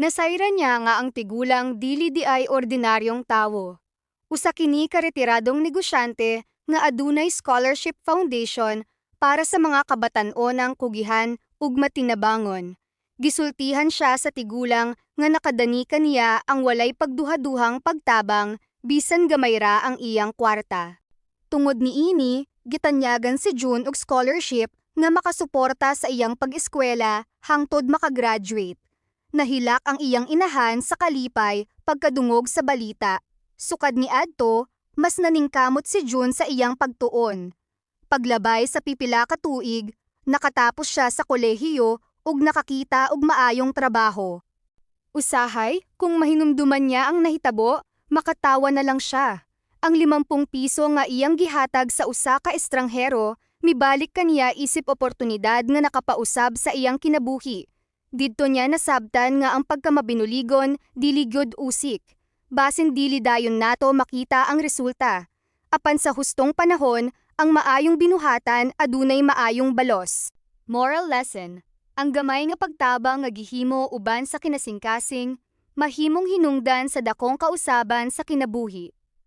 Nasayran niya nga ang tigulang dili di ay ordinaryong tawo. Usa kini ka retiradong negosyante nga adunay scholarship foundation para sa mga kabatan-o ng kugihan ug matinabangon. Gisultihan siya sa tigulang nga nakadani kaniya ang walay pagduhaduhang pagtabang bisan gamay ra ang iyang kwarta. Tungod niini, gitanyagan si June og scholarship nga makasuporta sa iyang pag-eskwela hangtod makagraduate. Nahilak ang iyang inahan sa kalipay pagkadungog sa balita. Sukad ni adto, mas naningkamot si June sa iyang pagtuon. Paglabay sa pipila ka tuig, nakatapos siya sa kolehiyo ug nakakita og maayong trabaho. Usahay, kung mahinumduman niya ang nahitabo, makatawa na lang siya. Ang 50 piso nga iyang gihatag sa usa ka estranghero, mibalik kaniya isip oportunidad nga nakapausab sa iyang kinabuhi. Didto niya nasabtan nga ang pagkamabinuligon dili gyud usik. Basin dili dayon nato makita ang resulta. Apan sa hustong panahon, ang maayong binuhatan adunay maayong balos. Moral lesson: ang gamay nga pagtabang nga gihimo uban sa kinasingkasing, mahimong hinungdan sa dakong kausaban sa kinabuhi.